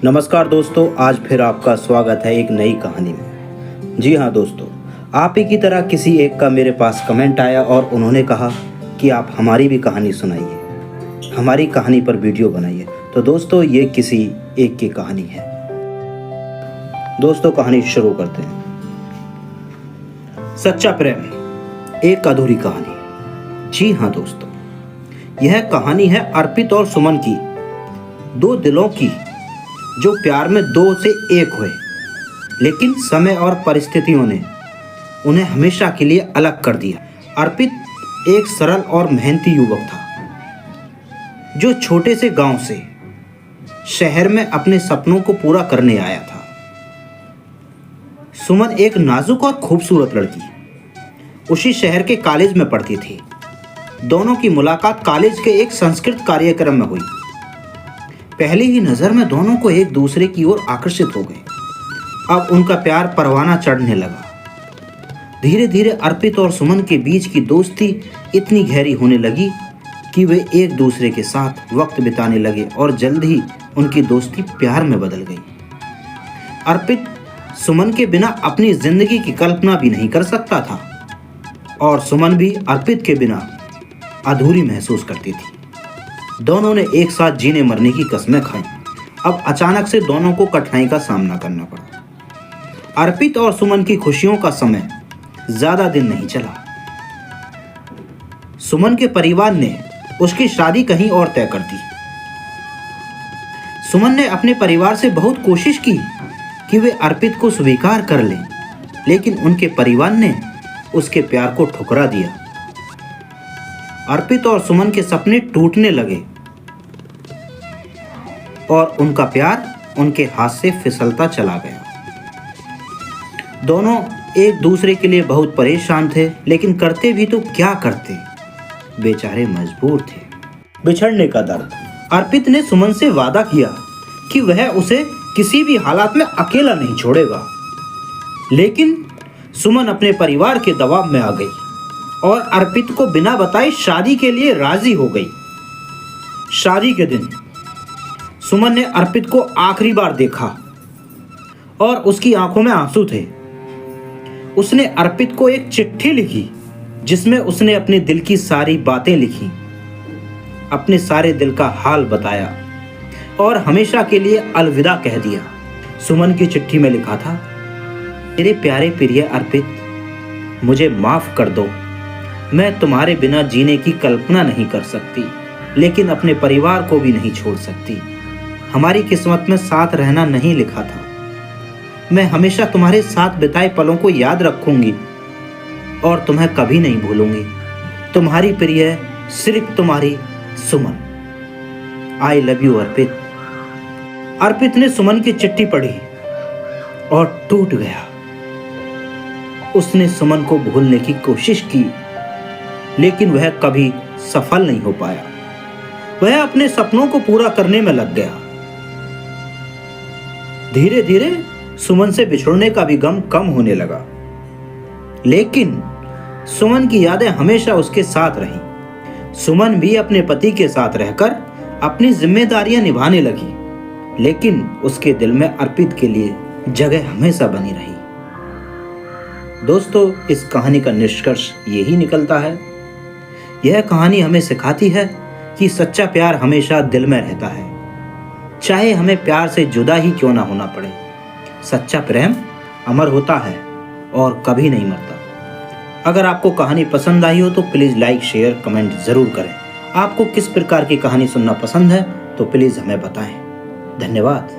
नमस्कार दोस्तों, आज फिर आपका स्वागत है एक नई कहानी में। जी हाँ दोस्तों, आप ही की तरह किसी एक का मेरे पास कमेंट आया और उन्होंने कहा कि आप हमारी भी कहानी सुनाइए, हमारी कहानी पर वीडियो बनाइए। तो दोस्तों, ये किसी एक की कहानी है। दोस्तों, कहानी शुरू करते हैं। सच्चा प्रेम, एक अधूरी कहानी। जी हाँ दोस्तों, यह कहानी है अर्पित और सुमन की, दो दिलों की जो प्यार में दो से एक हुए, लेकिन समय और परिस्थितियों ने उन्हें हमेशा के लिए अलग कर दिया। अर्पित एक सरल और मेहनती युवक था जो छोटे से गांव से शहर में अपने सपनों को पूरा करने आया था। सुमन एक नाजुक और खूबसूरत लड़की उसी शहर के कॉलेज में पढ़ती थी। दोनों की मुलाकात कॉलेज के एक संस्कृत कार्यक्रम में हुई। पहली ही नजर में दोनों को एक दूसरे की ओर आकर्षित हो गए। अब उनका प्यार परवाना चढ़ने लगा। धीरे धीरे अर्पित और सुमन के बीच की दोस्ती इतनी गहरी होने लगी कि वे एक दूसरे के साथ वक्त बिताने लगे और जल्द ही उनकी दोस्ती प्यार में बदल गई। अर्पित सुमन के बिना अपनी जिंदगी की कल्पना भी नहीं कर सकता था और सुमन भी अर्पित के बिना अधूरी महसूस करती थी। दोनों ने एक साथ जीने मरने की कस्में खाई। अब अचानक से दोनों को कठिनाई का सामना करना पड़ा। अर्पित और सुमन की खुशियों का समय ज्यादा दिन नहीं चला। सुमन के परिवार ने उसकी शादी कहीं और तय कर दी। सुमन ने अपने परिवार से बहुत कोशिश की कि वे अर्पित को स्वीकार कर लें, लेकिन उनके परिवार ने उसके प्यार को ठुकरा दिया। अर्पित और सुमन के सपने टूटने लगे और उनका प्यार उनके हाथ से फिसलता चला गया। दोनों एक दूसरे के लिए बहुत परेशान थे, लेकिन करते भी तो क्या करते, बेचारे मजबूर थे। बिछड़ने का दर्द। अर्पित ने सुमन से वादा किया कि वह उसे किसी भी हालात में अकेला नहीं छोड़ेगा, लेकिन सुमन अपने परिवार के दबाव में आ गई और अर्पित को बिना बताए शादी के लिए राजी हो गई। शादी के दिन सुमन ने अर्पित को आखिरी बार देखा और उसकी आंखों में आंसू थे। उसने अर्पित को एक चिट्ठी लिखी जिसमें उसने अपने दिल की सारी बातें लिखी, अपने सारे दिल का हाल बताया और हमेशा के लिए अलविदा कह दिया। सुमन की चिट्ठी में लिखा था, मेरे प्यारे प्रिय अर्पित, मुझे माफ कर दो। मैं तुम्हारे बिना जीने की कल्पना नहीं कर सकती, लेकिन अपने परिवार को भी नहीं छोड़ सकती। हमारी किस्मत में साथ रहना नहीं लिखा था। मैं हमेशा तुम्हारे साथ बिताए पलों को याद रखूंगी और तुम्हें कभी नहीं भूलूंगी। तुम्हारी प्रिय, सिर्फ तुम्हारी सुमन। आई लव यू अर्पित। अर्पित ने सुमन की चिट्ठी पढ़ी और टूट गया। उसने सुमन को भूलने की कोशिश की, लेकिन वह कभी सफल नहीं हो पाया। वह अपने सपनों को पूरा करने में लग गया। धीरे धीरे सुमन से बिछड़ने का भी गम कम होने लगा, लेकिन सुमन की यादें हमेशा उसके साथ रहीं। सुमन भी अपने पति के साथ रहकर अपनी जिम्मेदारियां निभाने लगी, लेकिन उसके दिल में अर्पित के लिए जगह हमेशा बनी रही। दोस्तों, इस कहानी का निष्कर्ष यही निकलता है। यह कहानी हमें सिखाती है कि सच्चा प्यार हमेशा दिल में रहता है, चाहे हमें प्यार से जुदा ही क्यों ना होना पड़े। सच्चा प्रेम अमर होता है और कभी नहीं मरता। अगर आपको कहानी पसंद आई हो तो प्लीज़ लाइक, शेयर, कमेंट ज़रूर करें। आपको किस प्रकार की कहानी सुनना पसंद है तो प्लीज़ हमें बताएं। धन्यवाद।